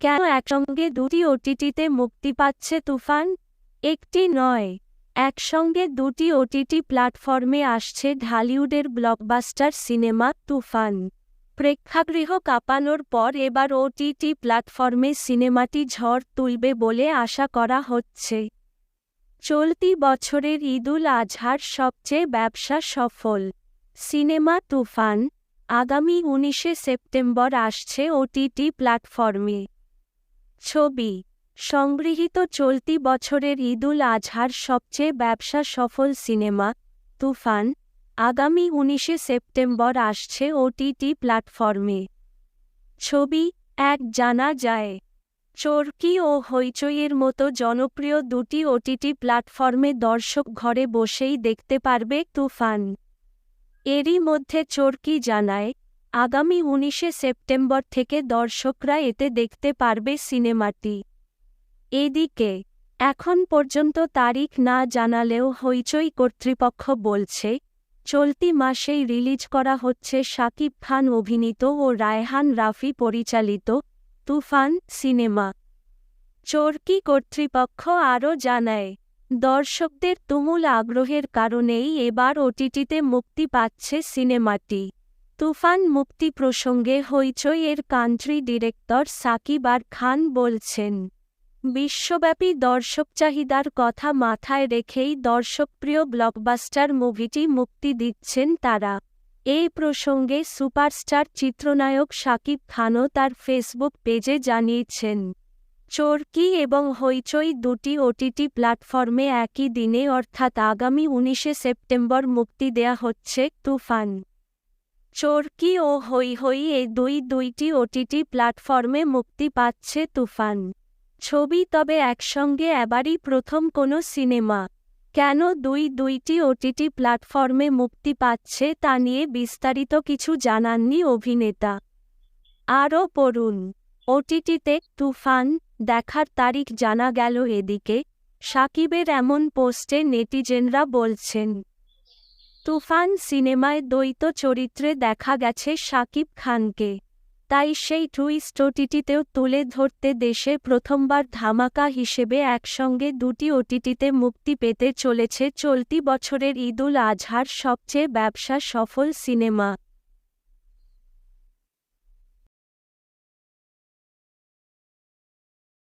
কেন একসঙ্গে দুটি ওটিটিতে মুক্তি পাচ্ছে তুফান? একটি নয়, একসঙ্গে দুটি ওটিটি প্ল্যাটফর্মে আসছে ঢালিউডের ব্লকবাস্টার সিনেমা তুফান। প্রেক্ষাগৃহ কাঁপানোর পর এবার ওটিটি প্ল্যাটফর্মে সিনেমাটি ঝড় তুলবে বলে আশা করা হচ্ছে। চলতি বছরের ঈদুল আজহার সবচেয়ে ব্যবসা সফল সিনেমা তুফান আগামী 19শে সেপ্টেম্বর আসছে ওটিটি প্ল্যাটফর্মে। ছবি সংগৃহীত চলতি বছরের ঈদুল আজহার সবচেয়ে ব্যবসা সফল সিনেমা তুফান আগামী 19শে সেপ্টেম্বর আসছে ওটিটি প্ল্যাটফর্মে। ছবি এক জানা যায় চরকি ও হইচইয়ের মতো জনপ্রিয় দুটি ওটিটি প্ল্যাটফর্মে দর্শক ঘরে বসেই দেখতে পারবে তুফান। এরই মধ্যে চরকি জানায় আগামী 19শে সেপ্টেম্বর থেকে দর্শকরা এতে দেখতে পারবে সিনেমাটি। এদিকে এখন পর্যন্ত তারিখ না জানালেও হইচই কর্তৃপক্ষ বলছে চলতি মাসেই রিলিজ করা হচ্ছে শাকিব খান অভিনীত ও রায়হান রাফি পরিচালিত তুফান সিনেমা। চরকি কর্তৃপক্ষ আরও জানায় দর্শকদের তুমুল আগ্রহের কারণেই এবার ওটিটিতে মুক্তি পাচ্ছে সিনেমাটি। তুফান মুক্তি প্রসঙ্গে হইচই এর কান্ট্রি ডিরেক্টর সাকিব আর খান বলছেন বিশ্বব্যাপী দর্শক চাহিদার কথা মাথায় রেখেই দর্শকপ্রিয় ব্লকবাস্টার মুভিটি মুক্তি দিচ্ছেন তারা। এই প্রসঙ্গে সুপারস্টার চিত্রনায়ক শাকিব খানও তার ফেসবুক পেজে জানিয়েছেন চরকি এবং হইচই দুটি ওটিটি প্ল্যাটফর্মে একই দিনে অর্থাৎ আগামী 19শে সেপ্টেম্বর মুক্তি দেয়া হচ্ছে তুফান। চরকি ও হই এই দুইটি ওটিটি প্ল্যাটফর্মে মুক্তি পাচ্ছে তুফান ছবি। তবে একসঙ্গে এবারই প্রথম কোনো সিনেমা কেন দুইটি ওটিটি প্ল্যাটফর্মে মুক্তি পাচ্ছে তা নিয়ে বিস্তারিত কিছু জানাননি অভিনেতা। আরও পড়ুন ওটিটিতে তুফান দেখার তারিখ জানা গেল। এদিকে শাকিবের এমন পোস্টে নেটিজেনরা বলছেন তুফান সিনেমায় দ্বৈত চরিত্রে দেখা গেছে শাকিব খানকে, তাই সেই টুইস্ট ওটিটিতেও তুলে ধরতে দেশে প্রথমবার ধামাকা হিসেবে একসঙ্গে দুটি ওটিটিতে মুক্তি পেতে চলেছে চলতি বছরের ঈদুল আজহার সবচেয়ে ব্যবসা সফল সিনেমা।